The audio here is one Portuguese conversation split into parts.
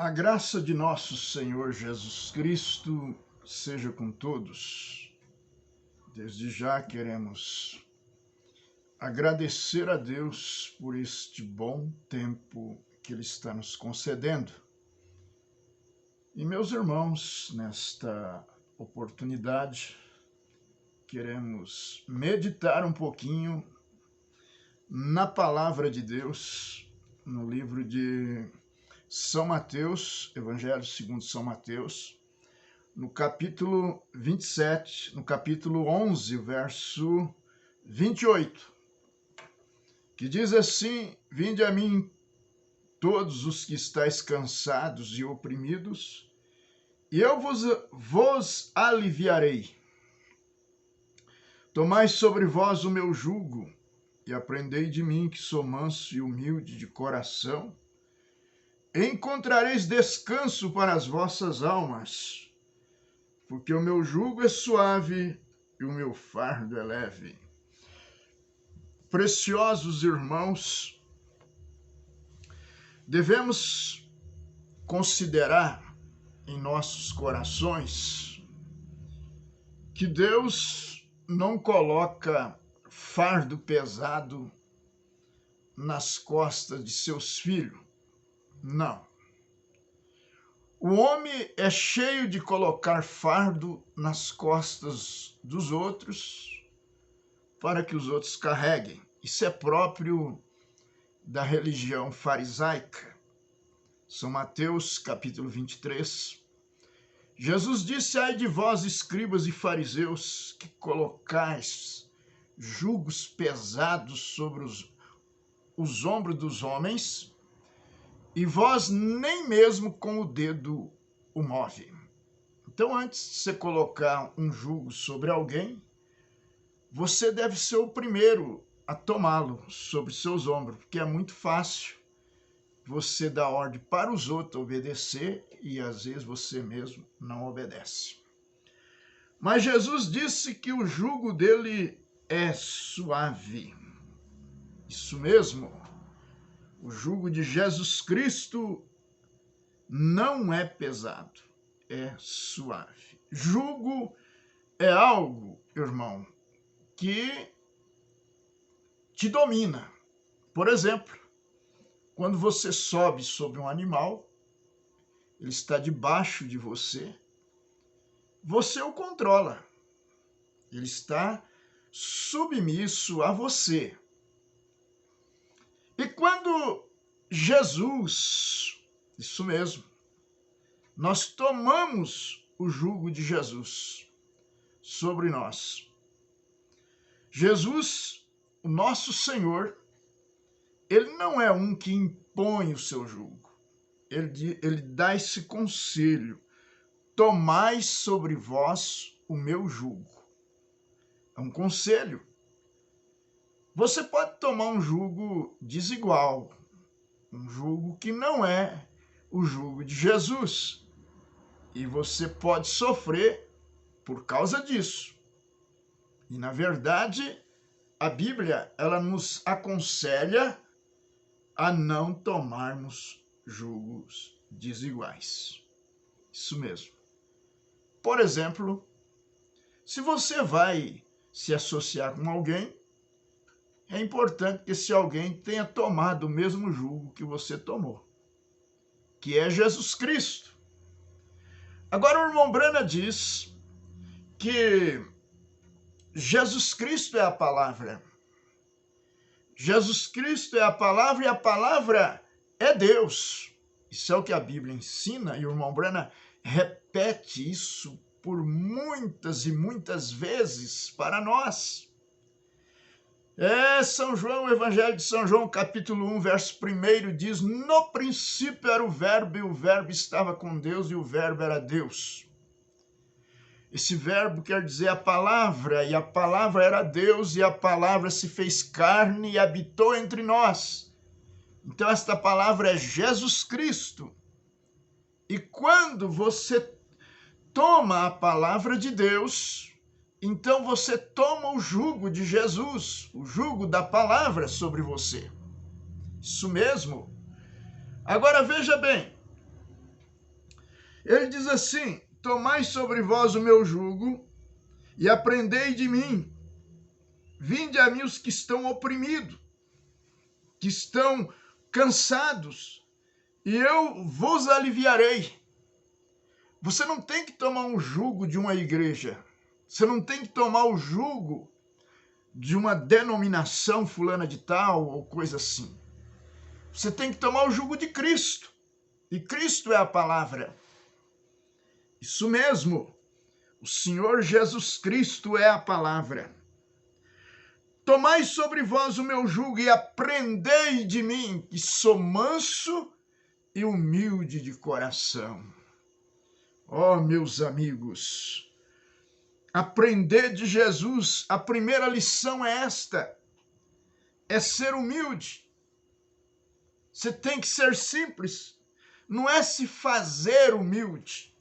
A graça de nosso Senhor Jesus Cristo seja com todos. Desde já queremos agradecer a Deus por este bom tempo que Ele está nos concedendo. E meus irmãos, nesta oportunidade, queremos meditar um pouquinho na palavra de Deus, no livro de São Mateus, Evangelho segundo São Mateus, no capítulo 27, no capítulo 11, verso 28, que diz assim: Vinde a mim todos os que estáis cansados e oprimidos, e eu vos aliviarei. Tomai sobre vós o meu jugo, e aprendei de mim, que sou manso e humilde de coração, encontrareis descanso para as vossas almas, porque o meu jugo é suave e o meu fardo é leve. Preciosos irmãos, devemos considerar em nossos corações que Deus não coloca fardo pesado nas costas de seus filhos. Não. O homem é cheio de colocar fardo nas costas dos outros para que os outros carreguem. Isso é próprio da religião farisaica. São Mateus, capítulo 23. Jesus disse: ai de vós, escribas e fariseus, que colocais jugos pesados sobre os ombros dos homens, e vós nem mesmo com o dedo o move. Então, antes de você colocar um jugo sobre alguém, você deve ser o primeiro a tomá-lo sobre seus ombros, porque é muito fácil você dar ordem para os outros obedecer e às vezes você mesmo não obedece. Mas Jesus disse que o jugo dele é suave. Isso mesmo. O jugo de Jesus Cristo não é pesado, é suave. Jugo é algo, irmão, que te domina. Por exemplo, quando você sobe sobre um animal, ele está debaixo de você, você o controla. Ele está submisso a você. E quando Jesus, isso mesmo, nós tomamos o jugo de Jesus sobre nós. Jesus, o nosso Senhor, ele não é um que impõe o seu jugo. Ele dá esse conselho: tomai sobre vós o meu jugo. É um conselho. Você pode tomar um jugo desigual, um jugo que não é o jugo de Jesus, e você pode sofrer por causa disso. E, na verdade, a Bíblia, ela nos aconselha a não tomarmos jugos desiguais. Isso mesmo. Por exemplo, se você vai se associar com alguém, é importante que esse alguém tenha tomado o mesmo jugo que você tomou, que é Jesus Cristo. Agora, o irmão Brana diz que Jesus Cristo é a palavra. Jesus Cristo é a palavra e a palavra é Deus. Isso é o que a Bíblia ensina, e o irmão Brana repete isso por muitas e muitas vezes para nós. São João, o Evangelho de São João, capítulo 1, verso 1, diz: no princípio era o Verbo, e o Verbo estava com Deus, e o Verbo era Deus. Esse verbo quer dizer a palavra, e a palavra era Deus, e a palavra se fez carne e habitou entre nós. Então, esta palavra é Jesus Cristo. E quando você toma a palavra de Deus, então você toma o jugo de Jesus, o jugo da palavra sobre você. Isso mesmo. Agora veja bem, Ele diz assim: tomai sobre vós o meu jugo e aprendei de mim. Vinde a mim os que estão oprimidos, que estão cansados, e eu vos aliviarei. Você não tem que tomar um jugo de uma igreja. Você não tem que tomar o jugo de uma denominação fulana de tal ou coisa assim. Você tem que tomar o jugo de Cristo. E Cristo é a palavra. Isso mesmo. O Senhor Jesus Cristo é a palavra. Tomai sobre vós o meu jugo e aprendei de mim, que sou manso e humilde de coração. Ó, meus amigos, aprender de Jesus, a primeira lição é esta: é ser humilde. Você tem que ser simples, não é se fazer humilde.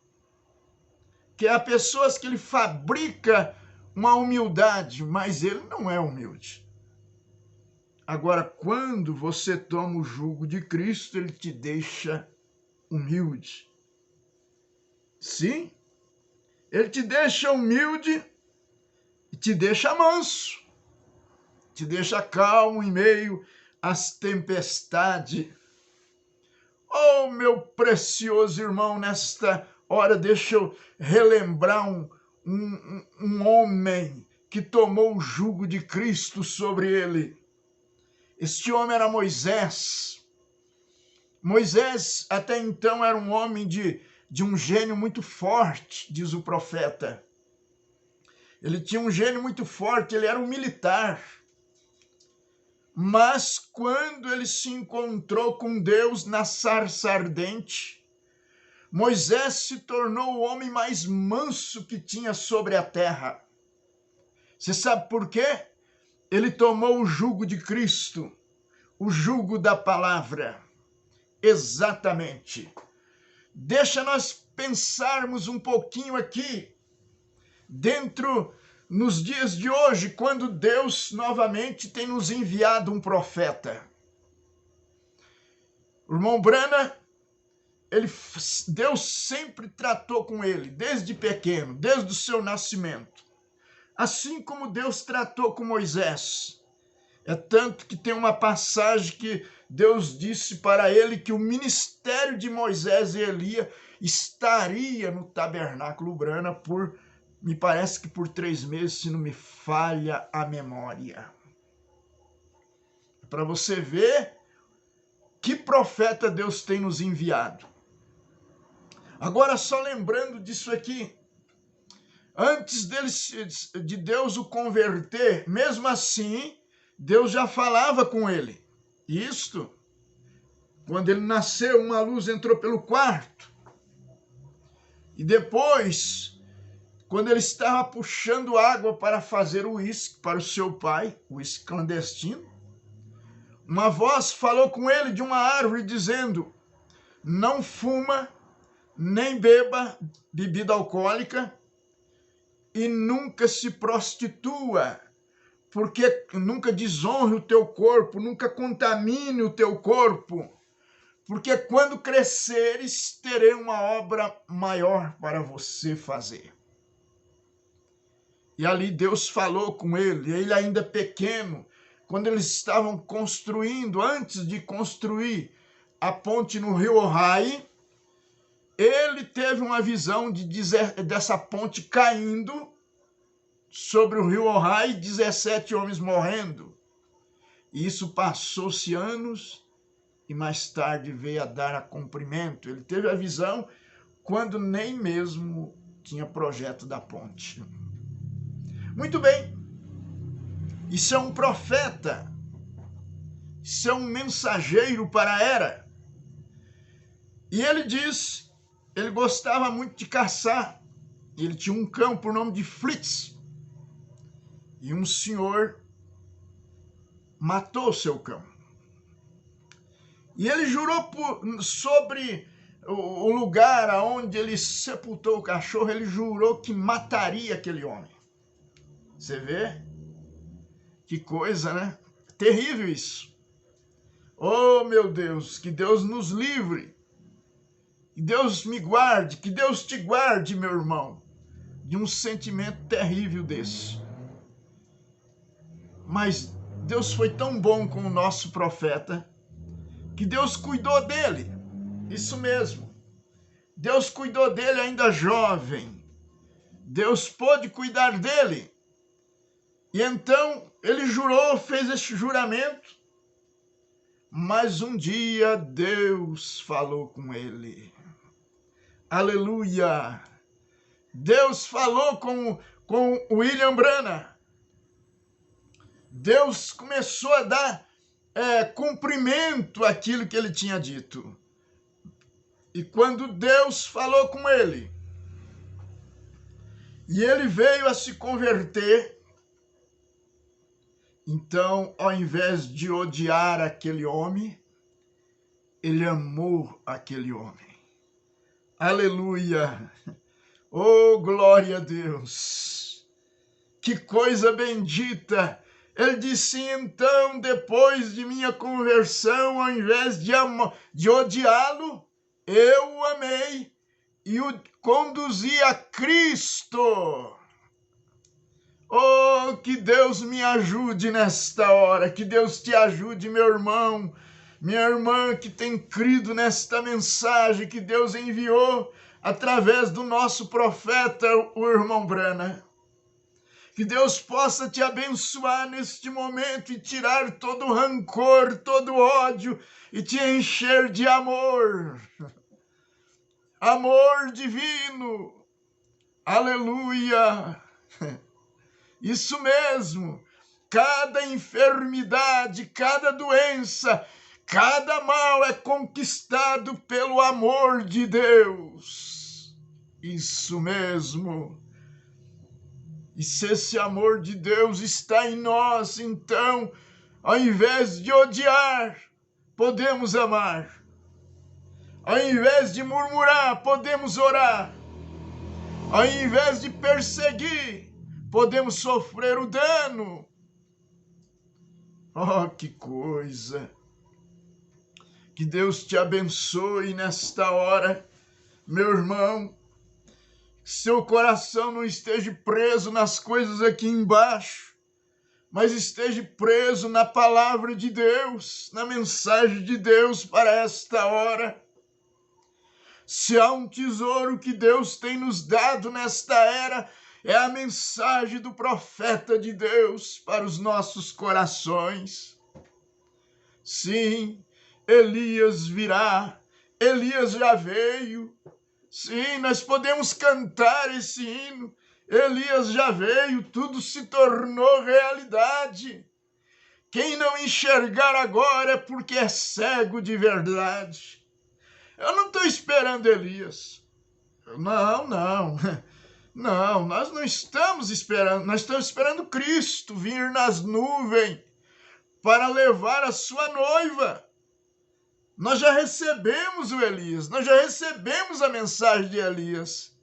Que há pessoas que ele fabrica uma humildade, mas ele não é humilde. Agora, quando você toma o jugo de Cristo, ele te deixa humilde. Sim, ele te deixa humilde e te deixa manso, te deixa calmo em meio às tempestades. Oh, meu precioso irmão, nesta hora deixa eu relembrar um homem que tomou o jugo de Cristo sobre ele. Este homem era Moisés. Moisés até então era um homem de um gênio muito forte, diz o profeta. Ele tinha um gênio muito forte, ele era um militar. Mas quando ele se encontrou com Deus na sarça ardente, Moisés se tornou o homem mais manso que tinha sobre a terra. Você sabe por quê? Ele tomou o jugo de Cristo, o jugo da palavra. Exatamente. Deixa nós pensarmos um pouquinho aqui, dentro, nos dias de hoje, quando Deus novamente tem nos enviado um profeta. O irmão Branham, Deus sempre tratou com ele, desde pequeno, desde o seu nascimento. Assim como Deus tratou com Moisés. É tanto que tem uma passagem que Deus disse para ele que o ministério de Moisés e Elias estaria no tabernáculo Branham me parece que por 3 meses, se não me falha a memória. Para você ver que profeta Deus tem nos enviado. Agora, só lembrando disso aqui, antes de Deus o converter, mesmo assim, Deus já falava com ele. Isto, quando ele nasceu, uma luz entrou pelo quarto. E depois, quando ele estava puxando água para fazer o uísque para o seu pai, o uísque clandestino, uma voz falou com ele de uma árvore dizendo: não fuma, nem beba bebida alcoólica e nunca se prostitua, porque nunca desonre o teu corpo, nunca contamine o teu corpo, porque quando cresceres, terei uma obra maior para você fazer. E ali Deus falou com ele ainda pequeno, quando eles estavam construindo, antes de construir a ponte no rio Ohio, ele teve uma visão dessa ponte caindo sobre o rio Ohio, 17 homens morrendo. E isso passou-se anos e mais tarde veio a dar a cumprimento. Ele teve a visão quando nem mesmo tinha projeto da ponte. Muito bem, isso é um profeta, isso é um mensageiro para a era. E ele diz, ele gostava muito de caçar, ele tinha um cão por nome de Fritz, e um senhor matou seu cão. E ele jurou sobre o lugar onde ele sepultou o cachorro, ele jurou que mataria aquele homem. Você vê? Que coisa, né? Terrível isso. Oh, meu Deus, que Deus nos livre. Que Deus me guarde, que Deus te guarde, meu irmão, de um sentimento terrível desse. Mas Deus foi tão bom com o nosso profeta, que Deus cuidou dele. Isso mesmo. Deus cuidou dele ainda jovem. Deus pôde cuidar dele. E então ele jurou, fez esse juramento. Mas um dia Deus falou com ele. Aleluia! Deus falou com William Branham. Deus começou a dar cumprimento àquilo que ele tinha dito. E quando Deus falou com ele, e ele veio a se converter, então, ao invés de odiar aquele homem, ele amou aquele homem. Aleluia! Oh, glória a Deus! Que coisa bendita! Ele disse, então, depois de minha conversão, ao invés de odiá-lo, eu o amei e o conduzi a Cristo. Oh, que Deus me ajude nesta hora, que Deus te ajude, meu irmão, minha irmã que tem crido nesta mensagem que Deus enviou através do nosso profeta, o irmão Branham. Que Deus possa te abençoar neste momento e tirar todo o rancor, todo o ódio e te encher de amor. Amor divino. Aleluia. Isso mesmo. Cada enfermidade, cada doença, cada mal é conquistado pelo amor de Deus. Isso mesmo. E se esse amor de Deus está em nós, então, ao invés de odiar, podemos amar. Ao invés de murmurar, podemos orar. Ao invés de perseguir, podemos sofrer o dano. Oh, que coisa! Que Deus te abençoe nesta hora, meu irmão. Seu coração não esteja preso nas coisas aqui embaixo, mas esteja preso na palavra de Deus, na mensagem de Deus para esta hora. Se há um tesouro que Deus tem nos dado nesta era, é a mensagem do profeta de Deus para os nossos corações. Sim, Elias virá, Elias já veio. Sim, nós podemos cantar esse hino. Elias já veio, tudo se tornou realidade. Quem não enxergar agora é porque é cego de verdade. Eu não estou esperando Elias. Não. Não, nós não estamos esperando. Nós estamos esperando Cristo vir nas nuvens para levar a sua noiva. Nós já recebemos o Elias, nós já recebemos a mensagem de Elias.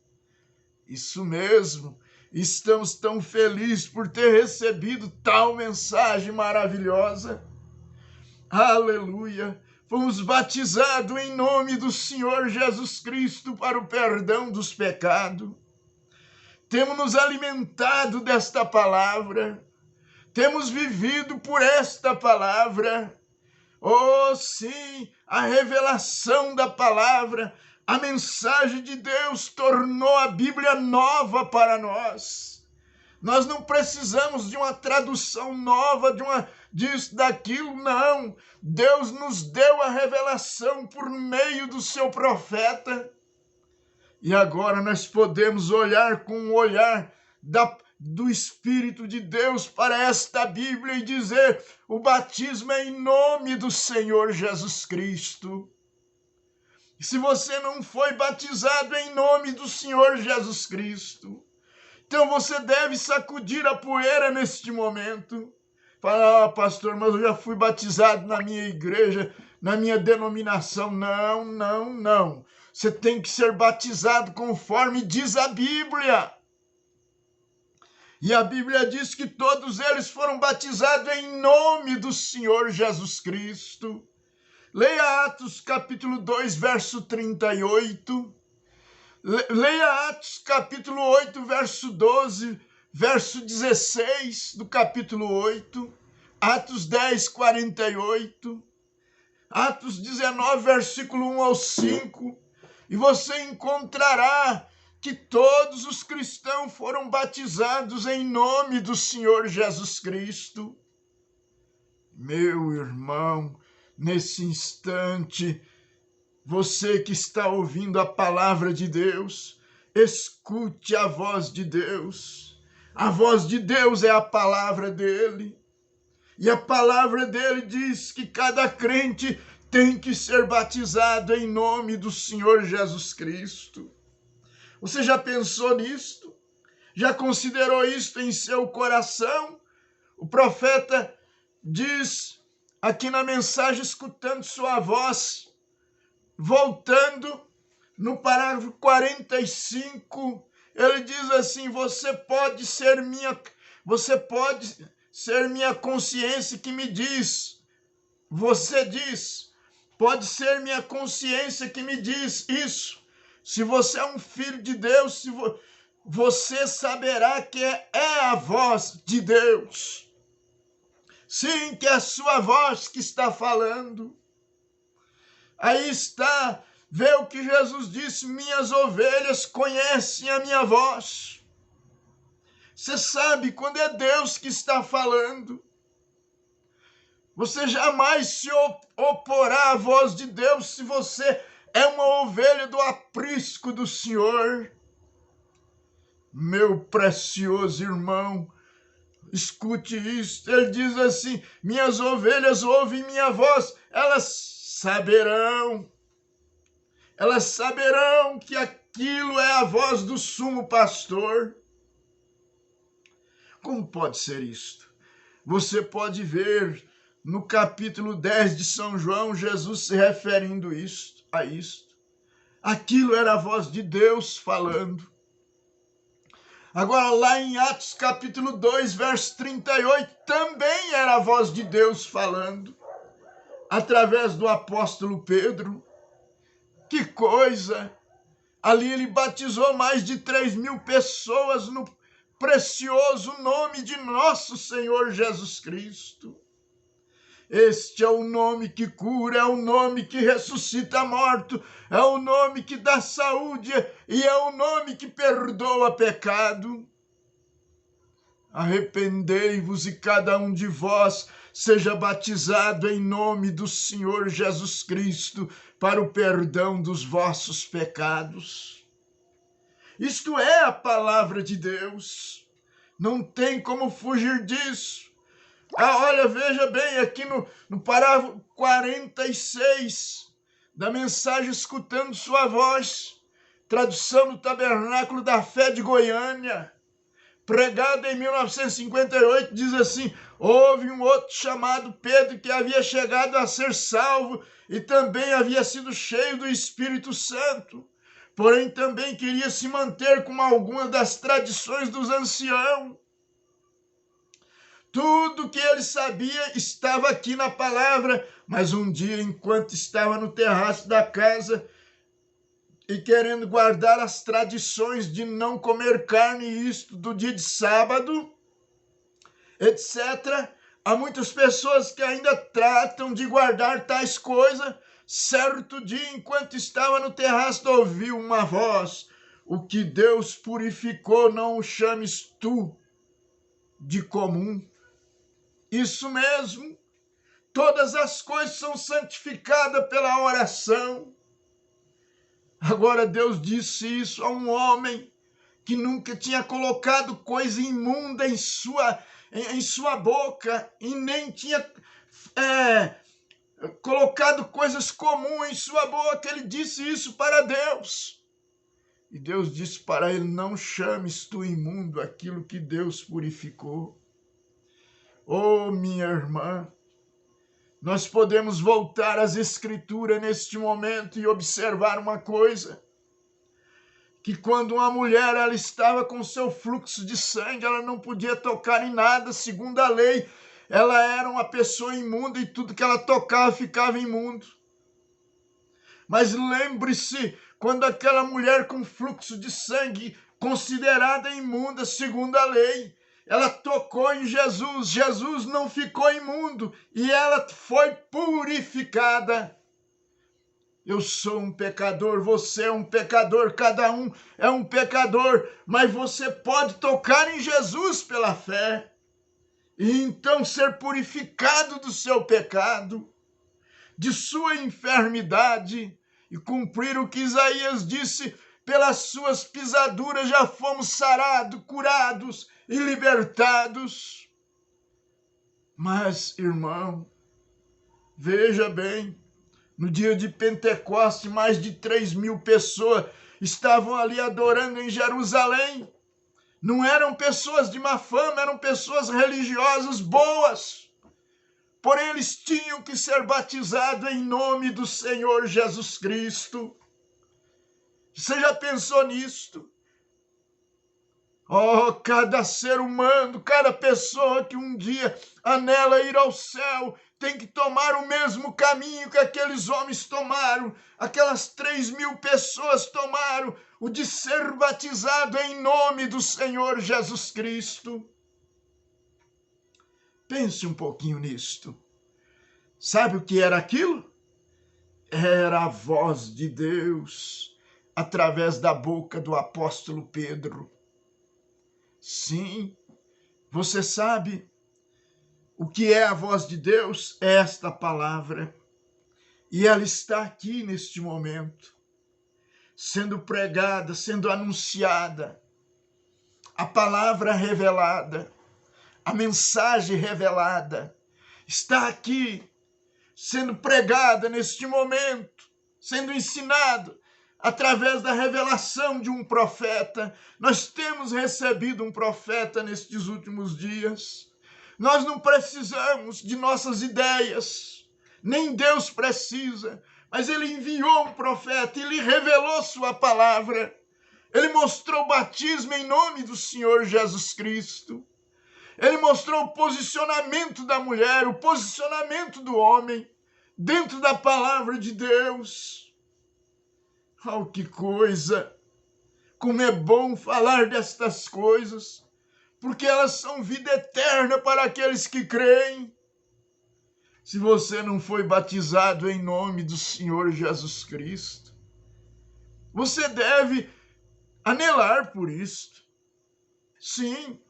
Isso mesmo, estamos tão felizes por ter recebido tal mensagem maravilhosa. Aleluia! Fomos batizados em nome do Senhor Jesus Cristo para o perdão dos pecados. Temos nos alimentado desta palavra, temos vivido por esta palavra. Oh, sim, a revelação da palavra, a mensagem de Deus tornou a Bíblia nova para nós. Nós não precisamos de uma tradução nova, disso, daquilo, não. Deus nos deu a revelação por meio do seu profeta. E agora nós podemos olhar com o olhar do Espírito de Deus para esta Bíblia e dizer: o batismo é em nome do Senhor Jesus Cristo. E se você não foi batizado em nome do Senhor Jesus Cristo, então você deve sacudir a poeira neste momento. Falar: pastor, mas eu já fui batizado na minha igreja, na minha denominação. Não. Você tem que ser batizado conforme diz a Bíblia. E a Bíblia diz que todos eles foram batizados em nome do Senhor Jesus Cristo. Leia Atos capítulo 2, verso 38. Leia Atos capítulo 8, verso 12, verso 16 do capítulo 8. Atos 10, 48. Atos 19, versículo 1 ao 5. E você encontrará que todos os cristãos foram batizados em nome do Senhor Jesus Cristo. Meu irmão, nesse instante, você que está ouvindo a palavra de Deus, escute a voz de Deus. A voz de Deus é a palavra dele. E a palavra dele diz que cada crente tem que ser batizado em nome do Senhor Jesus Cristo. Você já pensou nisto? Já considerou isto em seu coração? O profeta diz aqui na mensagem, escutando sua voz, voltando no parágrafo 45, ele diz assim: você pode ser minha consciência que me diz. Você diz, pode ser minha consciência que me diz isso. Se você é um filho de Deus, você saberá que é a voz de Deus. Sim, que é a sua voz que está falando. Aí está, vê o que Jesus disse: minhas ovelhas conhecem a minha voz. Você sabe quando é Deus que está falando. Você jamais se oporá à voz de Deus se você é uma ovelha do aprisco do Senhor. Meu precioso irmão, escute isso. Ele diz assim: minhas ovelhas ouvem minha voz, elas saberão que aquilo é a voz do sumo pastor. Como pode ser isto? Você pode ver no capítulo 10 de São João, Jesus se referindo a isto. Aquilo era a voz de Deus falando. Agora, lá em Atos capítulo 2, verso 38, também era a voz de Deus falando, através do apóstolo Pedro. Que coisa! Ali ele batizou mais de 3.000 pessoas no precioso nome de nosso Senhor Jesus Cristo. Este é o nome que cura, é o nome que ressuscita morto, é o nome que dá saúde e é o nome que perdoa pecado. Arrependei-vos e cada um de vós seja batizado em nome do Senhor Jesus Cristo para o perdão dos vossos pecados. Isto é a palavra de Deus. Não tem como fugir disso. Olha, veja bem, aqui no parágrafo 46 da mensagem Escutando Sua Voz, tradução do Tabernáculo da Fé de Goiânia, pregada em 1958, diz assim: houve um outro chamado Pedro que havia chegado a ser salvo e também havia sido cheio do Espírito Santo, porém também queria se manter com algumas das tradições dos anciãos. Tudo que ele sabia estava aqui na palavra, mas um dia, enquanto estava no terraço da casa e querendo guardar as tradições de não comer carne, isto do dia de sábado, etc., há muitas pessoas que ainda tratam de guardar tais coisas. Certo dia, enquanto estava no terraço, ouviu uma voz: o que Deus purificou, não o chames tu de comum. Isso mesmo, todas as coisas são santificadas pela oração. Agora Deus disse isso a um homem que nunca tinha colocado coisa imunda em sua boca e nem tinha colocado coisas comuns em sua boca. Ele disse isso para Deus. E Deus disse para ele: não chames tu imundo aquilo que Deus purificou. Oh, minha irmã, nós podemos voltar às Escrituras neste momento e observar uma coisa: que quando uma mulher ela estava com seu fluxo de sangue, ela não podia tocar em nada, segundo a lei, ela era uma pessoa imunda e tudo que ela tocava ficava imundo. Mas lembre-se, quando aquela mulher com fluxo de sangue, considerada imunda segundo a lei, ela tocou em Jesus, Jesus não ficou imundo e ela foi purificada. Eu sou um pecador, você é um pecador, cada um é um pecador, mas você pode tocar em Jesus pela fé e então ser purificado do seu pecado, de sua enfermidade, e cumprir o que Isaías disse: pelas suas pisaduras já fomos sarados, curados e libertados. Mas, irmão, veja bem, no dia de Pentecostes, mais de 3.000 pessoas estavam ali adorando em Jerusalém. Não eram pessoas de má fama, eram pessoas religiosas boas. Porém, eles tinham que ser batizados em nome do Senhor Jesus Cristo. Você já pensou nisto? Oh, cada ser humano, cada pessoa que um dia anela ir ao céu, tem que tomar o mesmo caminho que aqueles homens tomaram, aquelas 3.000 pessoas tomaram, o de ser batizado em nome do Senhor Jesus Cristo. Pense um pouquinho nisto. Sabe o que era aquilo? Era a voz de Deus através da boca do apóstolo Pedro. Sim, você sabe o que é a voz de Deus? É esta palavra. E ela está aqui neste momento, sendo pregada, sendo anunciada. A palavra revelada, a mensagem revelada, está aqui, sendo pregada neste momento, sendo ensinado através da revelação de um profeta. Nós temos recebido um profeta nestes últimos dias. Nós não precisamos de nossas ideias, nem Deus precisa, mas ele enviou um profeta, ele revelou sua palavra, ele mostrou o batismo em nome do Senhor Jesus Cristo, ele mostrou o posicionamento da mulher, o posicionamento do homem, dentro da palavra de Deus. Oh, que coisa! Como é bom falar destas coisas, porque elas são vida eterna para aqueles que creem. Se você não foi batizado em nome do Senhor Jesus Cristo, você deve anelar por isto. Sim,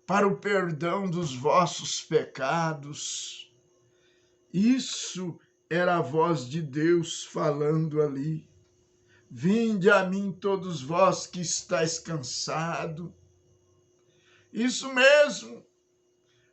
para o perdão dos vossos pecados. Isso era a voz de Deus falando ali. Vinde a mim todos vós que estáis cansados. Isso mesmo.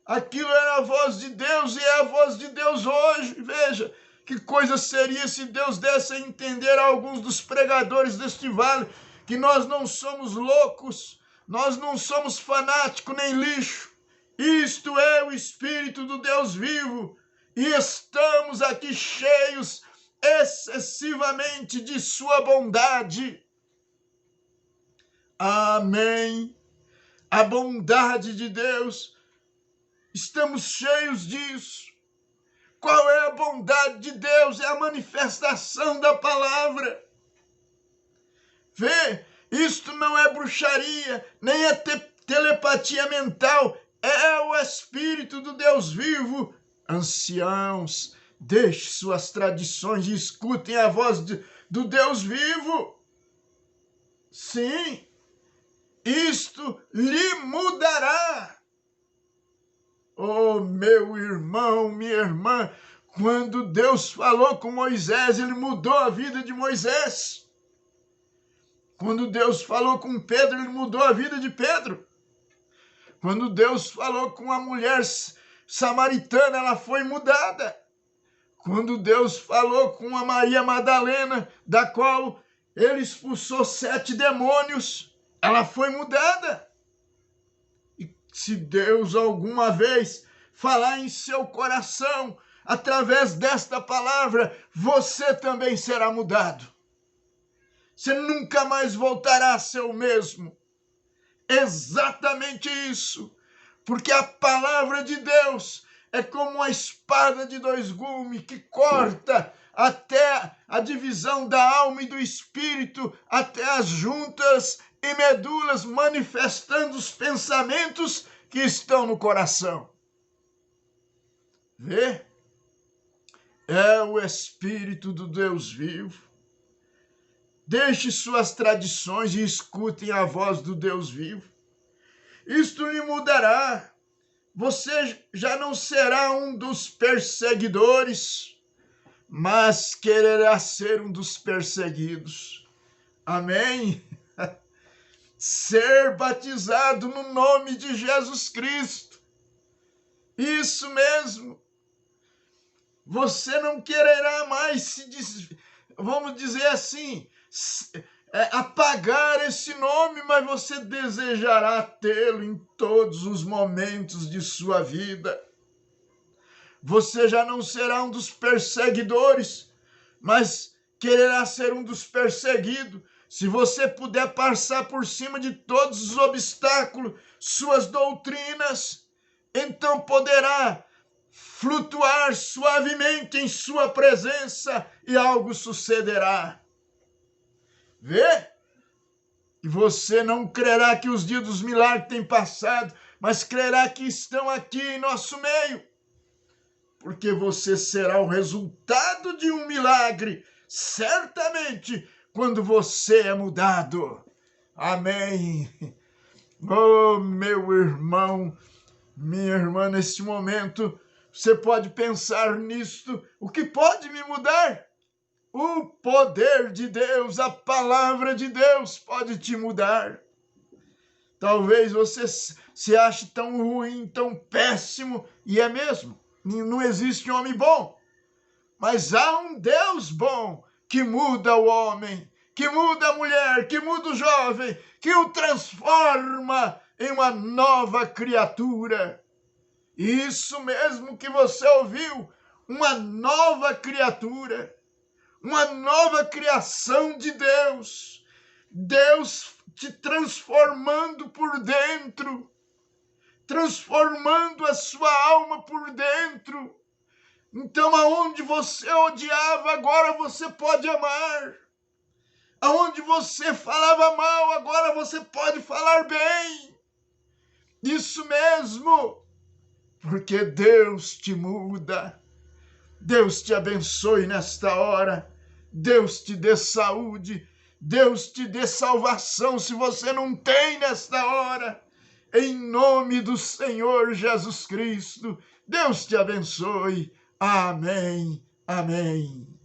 Aquilo era a voz de Deus e é a voz de Deus hoje. Veja, que coisa seria se Deus desse a entender a alguns dos pregadores deste vale que nós não somos loucos, nós não somos fanáticos nem lixo. Isto é o Espírito do Deus vivo e estamos aqui cheios excessivamente de sua bondade. Amém. A bondade de Deus, estamos cheios disso. Qual é a bondade de Deus? É a manifestação da palavra. Vê, isto não é bruxaria, nem é telepatia mental, é o Espírito do Deus vivo. Anciãos, deixe suas tradições e escutem a voz do Deus vivo. Sim, isto lhe mudará. Oh, meu irmão, minha irmã, quando Deus falou com Moisés, ele mudou a vida de Moisés. Quando Deus falou com Pedro, ele mudou a vida de Pedro. Quando Deus falou com a mulher samaritana, ela foi mudada. Quando Deus falou com a Maria Madalena, da qual ele expulsou 7 demônios, ela foi mudada. E se Deus alguma vez falar em seu coração, através desta palavra, você também será mudado. Você nunca mais voltará a ser o mesmo. Exatamente isso. Porque a palavra de Deus, é como uma espada de dois gumes que corta até a divisão da alma e do espírito, até as juntas e medulas, manifestando os pensamentos que estão no coração. Vê? É o Espírito do Deus vivo. Deixe suas tradições e escutem a voz do Deus vivo. Isto lhe mudará. Você já não será um dos perseguidores, mas quererá ser um dos perseguidos. Amém? Ser batizado no nome de Jesus Cristo. Isso mesmo. Você não quererá mais vamos dizer assim, apagar esse nome, mas você desejará tê-lo em todos os momentos de sua vida. Você já não será um dos perseguidores, mas quererá ser um dos perseguidos. Se você puder passar por cima de todos os obstáculos, suas doutrinas, então poderá flutuar suavemente em sua presença e algo sucederá. Vê? E você não crerá que os dias dos milagres têm passado, mas crerá que estão aqui em nosso meio. Porque você será o resultado de um milagre, certamente, quando você é mudado. Amém. Oh, meu irmão, minha irmã, neste momento, você pode pensar nisto. O que pode me mudar? O poder de Deus, a palavra de Deus pode te mudar. Talvez você se ache tão ruim, tão péssimo, e é mesmo. Não existe homem bom. Mas há um Deus bom que muda o homem, que muda a mulher, que muda o jovem, que o transforma em uma nova criatura. Isso mesmo que você ouviu, uma nova criatura, uma nova criação de Deus. Deus te transformando por dentro, transformando a sua alma por dentro. Então, aonde você odiava, agora você pode amar. Aonde você falava mal, agora você pode falar bem. Isso mesmo, porque Deus te muda. Deus te abençoe nesta hora. Deus te dê saúde. Deus te dê salvação se você não tem nesta hora. Em nome do Senhor Jesus Cristo, Deus te abençoe. Amém. Amém.